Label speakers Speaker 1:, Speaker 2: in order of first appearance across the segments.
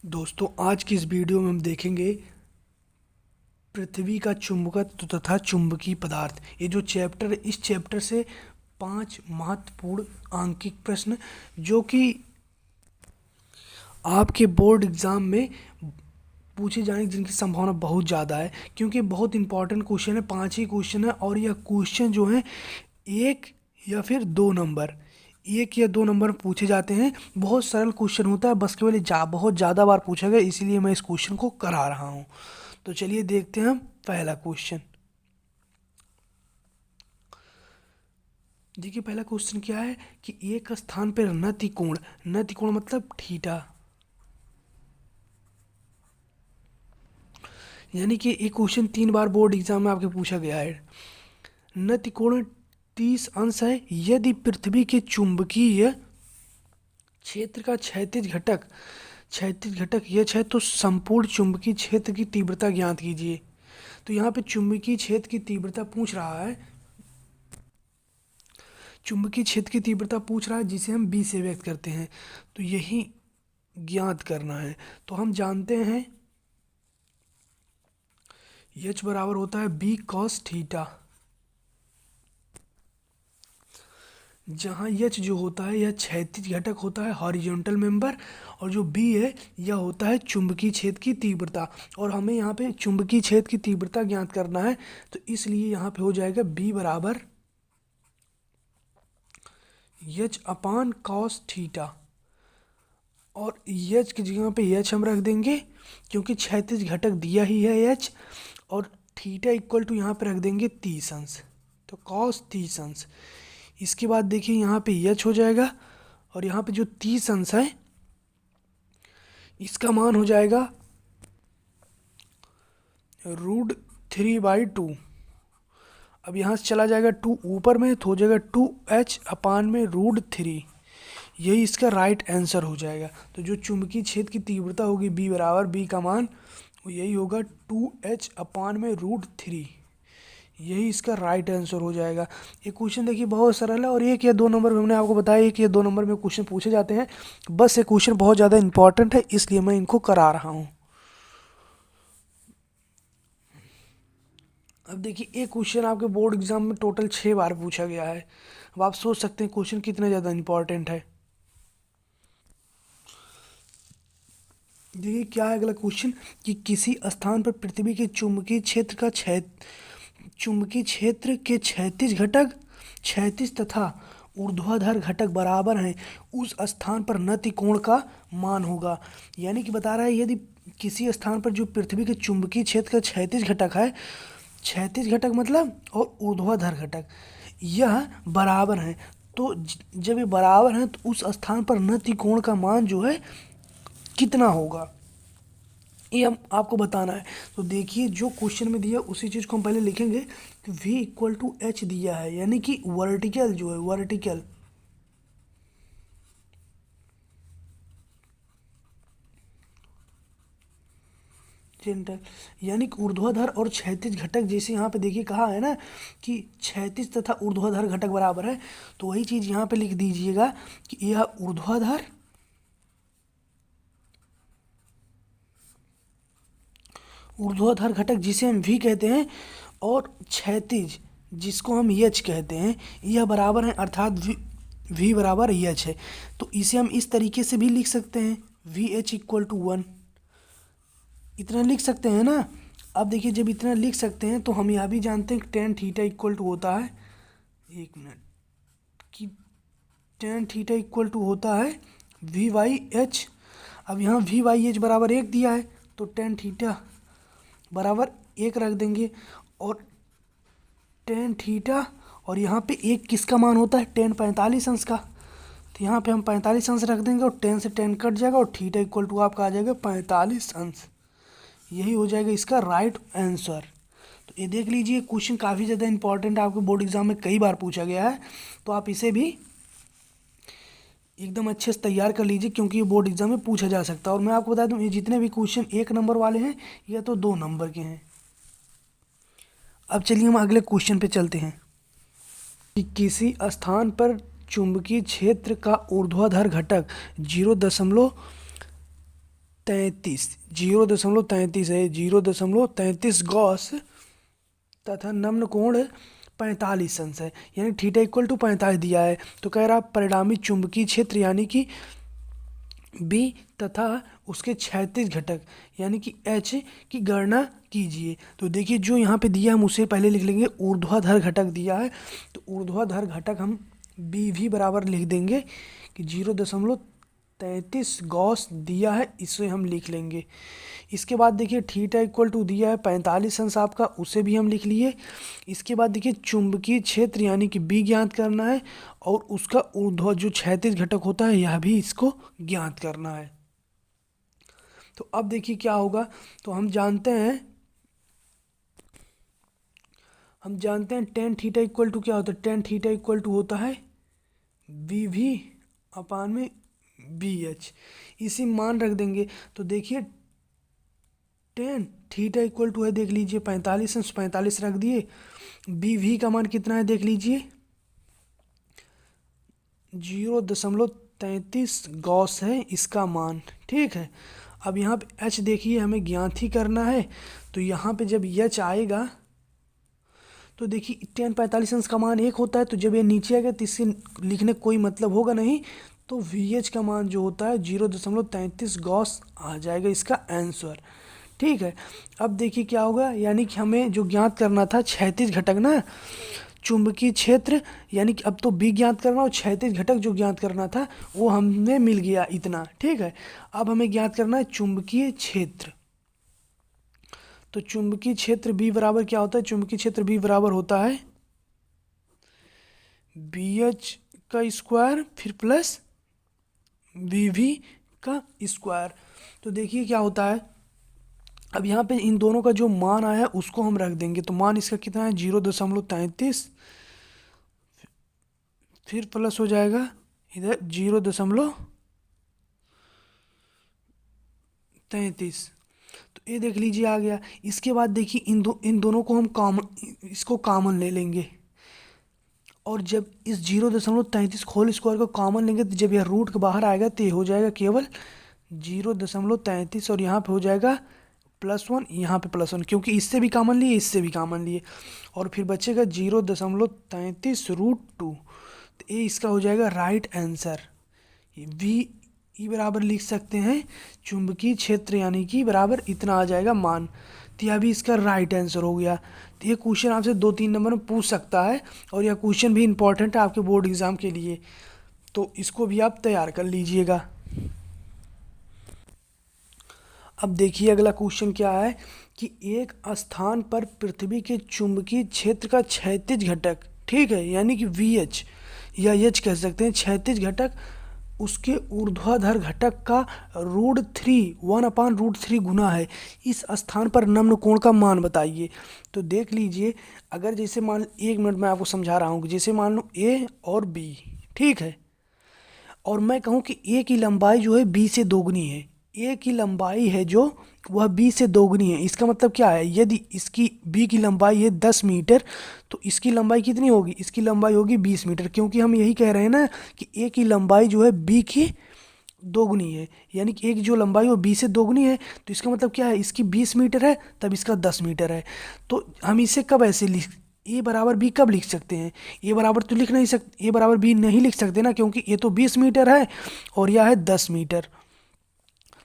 Speaker 1: दोस्तों, आज की इस वीडियो में हम देखेंगे पृथ्वी का चुंबकत्व तथा चुंबकीय पदार्थ। ये जो चैप्टर है, इस चैप्टर से 5 महत्वपूर्ण आंकिक प्रश्न जो कि आपके बोर्ड एग्जाम में पूछे जाने की जिनकी संभावना बहुत ज़्यादा है, क्योंकि बहुत इंपॉर्टेंट क्वेश्चन है। 5 ही क्वेश्चन है और यह क्वेश्चन जो है एक या फिर 2 नंबर, 1 या 2 नंबर पूछे जाते हैं। बहुत सरल क्वेश्चन होता है, बस केवल बहुत ज़्यादा बार पूछा गया, इसीलिए मैं इस क्वेश्चन को करा रहा हूँ। तो चलिए देखते हैं हम पहला क्वेश्चन। देखिए, पहला क्वेश्चन क्या है कि एक स्थान पर नति कोण मतलब थीटा, यानी कि एक क्वेश्चन 3 बार बोर्ड एग्जाम में आपके पूछा गया है। नति कोण 30 अंश है यदि पृथ्वी के चुंबकीय क्षेत्र का क्षैतिज घटक यह है, तो संपूर्ण चुंबकीय क्षेत्र की तीव्रता ज्ञात कीजिए। तो यहाँ पे चुंबकीय क्षेत्र की तीव्रता पूछ रहा है, जिसे हम बी से व्यक्त करते हैं। तो यही ज्ञात करना है। तो हम जानते हैं एच बराबर होता है बी कॉस थीटा, जहाँ एच जो होता है यह क्षैतिज घटक होता है, हॉरिजॉन्टल मेंबर, और जो बी है यह होता है चुंबकीय क्षेत्र की तीव्रता। और हमें यहाँ पे चुंबकीय क्षेत्र की तीव्रता ज्ञात करना है, तो इसलिए यहाँ पे हो जाएगा बी बराबर एच अपान कॉस थीटा। और एच की जगह पे एच हम रख देंगे, क्योंकि क्षैतिज घटक दिया ही है एच, और थीटा इक्वल टू यहाँ पे रख देंगे 30 अंश, तो कॉस 30 अंश। इसके बाद देखिए यहाँ पे एच हो जाएगा, और यहाँ पे जो 30 अंश है इसका मान हो जाएगा √3/2। अब यहाँ से चला जाएगा 2 ऊपर में, तो हो जाएगा 2h/√3। यही इसका राइट आंसर हो जाएगा। तो जो चुंबकीय क्षेत्र की तीव्रता होगी बी बराबर, बी का मान वो यही होगा 2h/√3। यही इसका राइट आंसर हो जाएगा। ये क्वेश्चन देखिए बहुत सरल है, और 1 या 2 नंबर में हमने आपको बताया 1 या 2 नंबर में क्वेश्चन पूछे जाते हैं। बस ये क्वेश्चन बहुत ज़्यादा इंपॉर्टेंट है, इसलिए मैं इनको करा रहा हूँ। अब देखिए, एक क्वेश्चन आपके बोर्ड एग्जाम में टोटल 6 बार पूछा गया है। अब आप सोच सकते हैं क्वेश्चन कितना ज़्यादा इंपॉर्टेंट है। देखिए क्या है अगला क्वेश्चन कि किसी स्थान पर पृथ्वी के चुंबकीय क्षेत्र के क्षैतिज तथा ऊर्ध्वाधर घटक बराबर हैं, उस स्थान पर नति कोण का मान होगा। यानी कि बता रहा है यदि किसी स्थान पर जो पृथ्वी के चुंबकीय क्षेत्र का क्षैतिज घटक है, क्षैतिज घटक मतलब, और ऊर्ध्वाधर घटक यह बराबर हैं, तो जब ये बराबर हैं तो उस स्थान पर नति कोण का मान जो है कितना होगा, ये हम आपको बताना है। तो देखिए जो क्वेश्चन में दिया उसी चीज़ को हम पहले लिखेंगे कि v इक्वल टू एच दिया है, यानी कि वर्टिकल जो है वर्टिकल जेंटल, यानी कि ऊर्ध्वाधर और क्षैतिज घटक, जैसे यहाँ पे देखिए कहा है ना कि क्षैतिज तथा ऊर्ध्वाधर घटक बराबर है, तो वही चीज़ यहाँ पे लिख दीजिएगा कि यह ऊर्ध्वाधर घटक जिसे हम v कहते हैं, और क्षैतिज जिसको हम एच कहते हैं, यह बराबर है, अर्थात v बराबर एच है। तो इसे हम इस तरीके से भी लिख सकते हैं, वी एच इक्वल टू 1, इतना लिख सकते हैं ना। अब देखिए जब इतना लिख सकते हैं तो हम यह भी जानते हैं कि टेन थीटा इक्वल टू होता है, एक मिनट, कि टेन थीटा इक्वल टू होता है v/h। अब यहाँ v/h बराबर 1 दिया है, तो टेन थीटा बराबर 1 रख देंगे, और टेन थीटा, और यहाँ पे 1 किसका मान होता है, टेन 45 अंश का, तो यहाँ पे हम 45 अंश रख देंगे, और 10 से 10 कट जाएगा, और थीटा इक्वल टू आपका आ जाएगा 45 अंश। यही हो जाएगा इसका राइट आंसर। तो ये देख लीजिए क्वेश्चन काफ़ी ज़्यादा इंपॉर्टेंट है, आपके बोर्ड एग्जाम में कई बार पूछा गया है, तो आप इसे भी एकदम अच्छे से तैयार कर लीजिए, क्योंकि ये बोर्ड एग्जाम में पूछा जा सकता है। और मैं आपको बता दूं ये जितने भी क्वेश्चन 1 नंबर वाले हैं ये तो 2 नंबर के हैं। अब चलिए हम अगले क्वेश्चन पे चलते हैं कि किसी स्थान पर चुंबकीय क्षेत्र का ऊर्ध्वाधर घटक 33, 0.33 है, 0.33 गॉस तथा नम्न कोण 45 अंश है, यानी थीटा इक्वल टू 45 दिया है। तो कह रहा परिणामी चुंबकीय क्षेत्र यानी कि बी तथा उसके क्षैतिज घटक यानी कि एच की गणना कीजिए। तो देखिए जो यहाँ पे दिया हम उसे पहले लिख लेंगे, ऊर्ध्वाधर घटक दिया है तो ऊर्ध्वाधर घटक हम बी भी बराबर लिख देंगे कि 0.33 गॉस दिया है, इसे हम लिख लेंगे। इसके बाद देखिए थीटा इक्वल टू दिया है 45 अंश आपका, उसे भी हम लिख लिए। इसके बाद देखिए चुंबकीय क्षेत्र यानी कि बी ज्ञात करना है और उसका ऊर्ध्व जो क्षैतिज घटक होता है यह भी इसको ज्ञात करना है। तो अब देखिए क्या होगा, तो हम जानते हैं टेन थीटा इक्वल टू क्या होता है, टेन थीटा इक्वल टू होता है बी भी अपान में बी एच, इसी मान रख देंगे। तो देखिए टेन थीटा इक्वल टू है, देख लीजिए 45 अंश 45 रख दिए, बी वी का मान कितना है देख लीजिए 0.33 गॉस है इसका मान, ठीक है। अब यहाँ पे एच देखिए हमें ज्ञात ही करना है, तो यहाँ पे जब एच आएगा तो देखिए टेन 45 अंश का मान 1 होता है, तो जब ये नीचे आएगा तो इससे लिखने कोई मतलब होगा नहीं, तो वी एच का मान जो होता है 0.33 गॉस आ जाएगा इसका आंसर, ठीक है। अब देखिए क्या होगा, यानी कि हमें जो ज्ञात करना था क्षैतिज घटक ना, चुंबकीय क्षेत्र यानी कि अब तो बी ज्ञात करना और क्षैतिज घटक जो ज्ञात करना था वो हमें मिल गया इतना, ठीक है। अब हमें ज्ञात करना है चुंबकीय क्षेत्र। तो चुंबकीय क्षेत्र बी बराबर क्या होता है, चुंबकीय क्षेत्र बी बराबर होता है बी एच का स्क्वायर फिर प्लस बी वी का स्क्वायर। तो देखिए क्या होता है, अब यहाँ पे इन दोनों का जो मान आया है उसको हम रख देंगे। तो मान इसका कितना है 0.33 फिर प्लस हो जाएगा इधर 0.33, तो ये देख लीजिए आ गया। इसके बाद देखिए इन दोनों को हम इसको कॉमन ले लेंगे, और जब इस 0.33 होल स्क्वायर को कॉमन लेंगे तो जब यह रूट के बाहर आएगा तो ये हो जाएगा केवल 0.33 और यहाँ पे हो जाएगा +1, यहाँ पे +1, क्योंकि इससे भी कॉमन लिए इससे भी कॉमन लिए, और फिर बचेगा 0.33√2। तो ये इसका हो जाएगा राइट आंसर। वी ई बराबर लिख सकते हैं चुंबकीय क्षेत्र यानी कि बराबर इतना आ जाएगा मान। तो यह भी इसका राइट आंसर हो गया। तो ये क्वेश्चन आपसे 2-3 नंबर में पूछ सकता है, और यह क्वेश्चन भी इम्पोर्टेंट है आपके बोर्ड एग्ज़ाम के लिए, तो इसको भी आप तैयार कर लीजिएगा। अब देखिए अगला क्वेश्चन क्या है कि एक स्थान पर पृथ्वी के चुंबकीय क्षेत्र का क्षैतिज घटक, ठीक है, यानी कि वी एच या एच कह सकते हैं, क्षैतिज घटक उसके ऊर्ध्वाधर घटक का √3 गुना है। इस स्थान पर निम्न कोण का मान बताइए। तो देख लीजिए, अगर जैसे मान 1 मिनट में आपको समझा रहा हूँ कि जैसे मान लो ए और बी, ठीक है, और मैं कहूँ कि ए की लंबाई जो है बी से दोगुनी है, ए की लंबाई है जो वह बी से दोगुनी है। इसका मतलब क्या है, यदि इसकी बी की लंबाई है 10 मीटर तो इसकी लंबाई कितनी होगी, इसकी लंबाई होगी 20 मीटर, क्योंकि हम यही कह रहे हैं ना कि ए की लंबाई जो है बी की दोगुनी है, यानी कि ए की जो लंबाई वो बी से दोगुनी है, तो इसका मतलब क्या है, इसकी 20 मीटर है तब इसका 10 मीटर है। तो हम इसे कब ऐसे लिख ए बराबर बी कब लिख सकते हैं, ए बराबर तो लिख नहीं सकते, ए बराबर बी नहीं लिख सकते ना, क्योंकि ये तो 20 मीटर है और यह है 10 मीटर।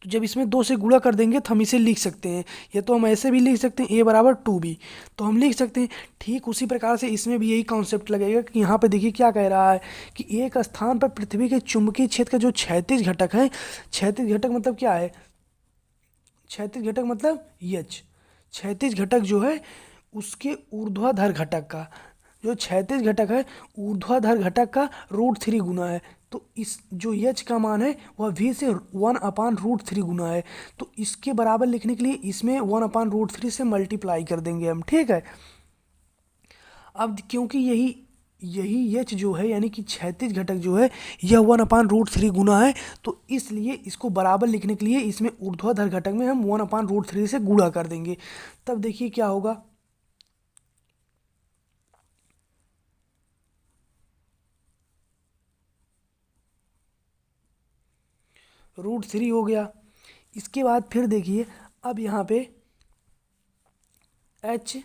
Speaker 1: तो जब इसमें 2 से गुणा कर देंगे तो हम इसे लिख सकते हैं, या तो हम ऐसे भी लिख सकते हैं ए बराबर 2b, तो हम लिख सकते हैं। ठीक उसी प्रकार से इसमें भी यही कॉन्सेप्ट लगेगा कि यहाँ पे देखिए क्या कह रहा है कि एक स्थान पर पृथ्वी के चुंबकीय क्षेत्र का जो क्षैतिज घटक है, क्षैतिज घटक मतलब क्या है, क्षैतिज घटक मतलब एच, क्षैतिज घटक जो है उसके ऊर्ध्वाधर घटक का, जो क्षैतिज घटक है ऊर्ध्वाधर घटक का √3 गुना है। तो इस जो एच का मान है वह वी से 1/√3 गुना है, तो इसके बराबर लिखने के लिए इसमें 1/√3 से मल्टीप्लाई कर देंगे हम, ठीक है। अब क्योंकि यही यही एच जो है यानी कि क्षैतिज घटक जो है यह 1/√3 गुना है, तो इसलिए इसको बराबर लिखने के लिए इसमें ऊर्ध्वाधर घटक में हम 1/√3 से गुणा कर देंगे। तब देखिए क्या होगा, √3 हो गया, इसके बाद फिर देखिए, अब यहाँ पे h,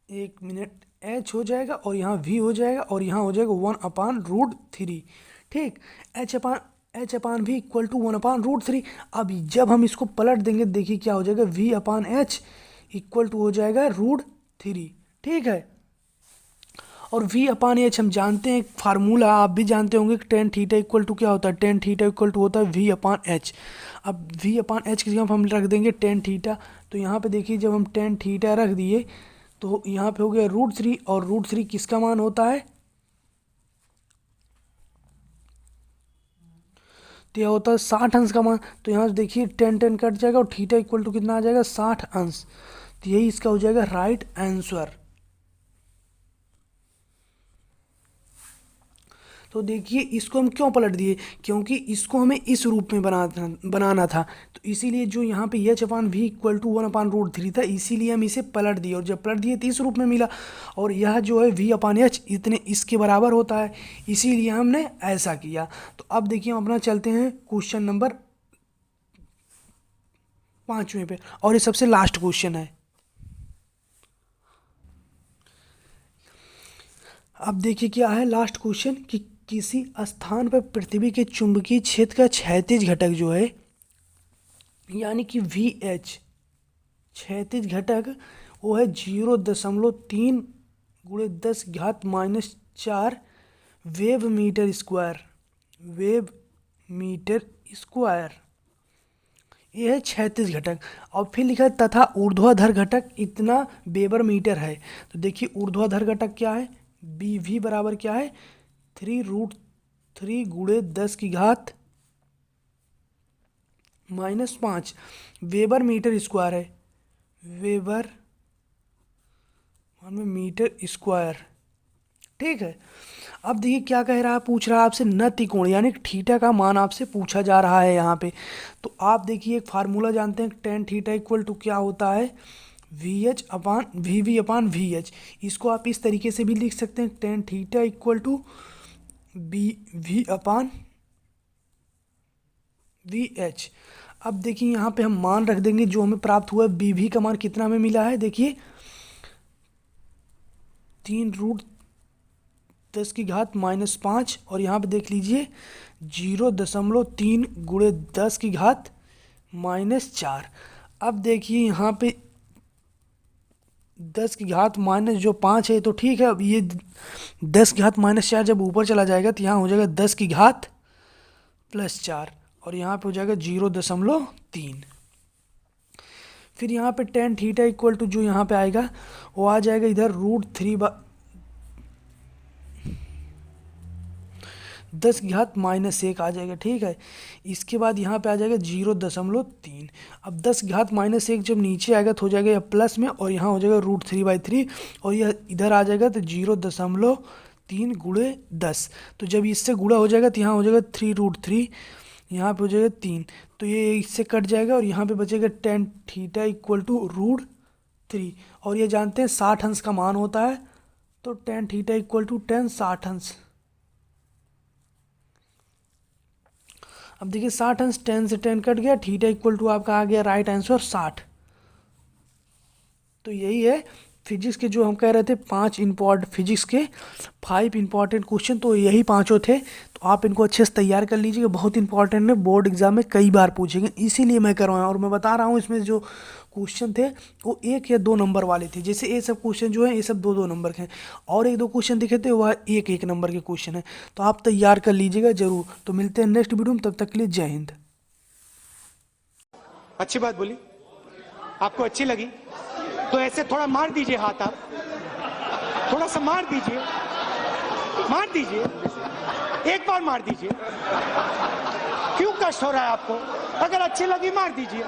Speaker 1: एक मिनट, h हो जाएगा और यहाँ v हो जाएगा और यहाँ हो जाएगा 1/√3। ठीक, h/v = 1/√3। अब जब हम इसको पलट देंगे, देखिए क्या हो जाएगा, v/h = हो जाएगा √3। ठीक है, और v/h हम जानते हैं, एक फार्मूला आप भी जानते होंगे कि tan थीटा इक्वल टू क्या होता है, tan थीटा इक्वल टू होता है v/h। अब v/h की जगह हम रख देंगे tan थीटा, तो यहाँ पे देखिए जब हम tan थीटा रख दिए तो यहाँ पे हो गया √3, और √3 किसका मान होता है, तो यह होता है 60 अंश का मान। तो यहाँ से देखिए tan कट जाएगा और थीटा इक्वल टू कितना आ जाएगा, 60 अंश। तो यही इसका हो जाएगा राइट आंसर। तो देखिए इसको हम क्यों पलट दिए, क्योंकि इसको हमें इस रूप में बनाना था, तो इसीलिए जो यहाँ पे h/v = 1/√3 था, इसीलिए हम इसे पलट दिए, और जब पलट दिए तो इस रूप में मिला, और यह जो है v/h इतने इसके बराबर होता है, इसीलिए हमने ऐसा किया। तो अब देखिए हम अपना चलते हैं क्वेश्चन नंबर 5वें पे, और ये सबसे लास्ट क्वेश्चन है। अब देखिए क्या है लास्ट क्वेश्चन, कि किसी स्थान पर पृथ्वी के चुंबकीय क्षेत्र का क्षैतिज घटक जो है, यानी कि VH क्षैतिज घटक, वो है 0.3 × 10⁻⁻⁴ वेव मीटर स्क्वायर। ये है क्षैतिज घटक। और फिर लिखा है तथा ऊर्ध्वाधर घटक इतना वेबर मीटर है। तो देखिए ऊर्ध्वाधर घटक क्या है, BV बराबर क्या है, 3√3 × 10⁻⁻5 वेबर मीटर स्क्वायर है, वेबर मीटर स्क्वायर। ठीक है, अब देखिए क्या कह रहा है, पूछ रहा है आपसे नति कोण यानी थीटा का मान आपसे पूछा जा रहा है यहाँ पे। तो आप देखिए एक फार्मूला जानते हैं, tan थीटा इक्वल टू क्या होता है, VH/VV/VH। इसको आप इस तरीके से भी लिख सकते हैं, tan theta equal to VH। अब देखिए यहाँ पे हम मान रख देंगे जो हमें प्राप्त हुआ है, BV का मान कितना हमें मिला है, देखिए 3√10⁻⁻5, और यहाँ पे देख लीजिए 0.3 × 10⁻⁻4। अब देखिए यहाँ पे 10⁻⁻5 है तो ठीक है। अब ये 10⁻⁻4 जब ऊपर चला जाएगा तो यहाँ हो जाएगा 10⁻+4, और यहाँ पे हो जाएगा 0.3। फिर यहाँ पे tan थीटा इक्वल टू जो यहाँ पे आएगा वो आ जाएगा इधर √3 10⁻⁻1 आ जाएगा। ठीक है, इसके बाद यहाँ पे आ जाएगा 0.3। अब 10⁻⁻1 जब नीचे आएगा तो हो जाएगा यह प्लस में, और यहाँ हो जाएगा √3/3, और यह इधर आ जाएगा तो 0.3 × 10। तो जब इससे गुणा हो जाएगा तो यहाँ हो जाएगा 3√3, यहाँ पे हो जाएगा 3, तो ये इससे कट जाएगा, और यहाँ पे बचेगा tan थीटा इक्वल टू √3। और ये जानते हैं 60 अंश का मान होता है, तो tan theta equal to tan 60 अंश। अब देखिए 60 अंश, tan से tan कट गया, थीटा इक्वल टू आपका आ गया राइट आंसर 60। तो यही है फिजिक्स के जो हम कह रहे थे 5 इंपॉर्टेंट क्वेश्चन, तो यही पांचों थे। तो आप इनको अच्छे से तैयार कर लीजिएगा, बहुत इंपॉर्टेंट है, बोर्ड एग्जाम में कई बार पूछेंगे, इसीलिए मैं कर रहा हूँ। और मैं बता रहा हूँ इसमें जो क्वेश्चन थे वो 1 या 2 नंबर वाले थे, जैसे ये सब क्वेश्चन जो है ये सब 2-2 नंबर के हैं, और 1-2 क्वेश्चन दिखे थे वह 1-1 नंबर के क्वेश्चन है। तो आप तैयार कर लीजिएगा जरूर। तो मिलते हैं नेक्स्ट वीडियो में, तब तक के लिए जय हिंद।
Speaker 2: अच्छी बात बोली, आपको अच्छी लगी तो ऐसे थोड़ा मार दीजिए हाथ, आप थोड़ा सा मार दीजिए, एक बार मार दीजिए। क्यों कष्ट हो रहा है आपको? अगर अच्छी लगी मार दीजिए।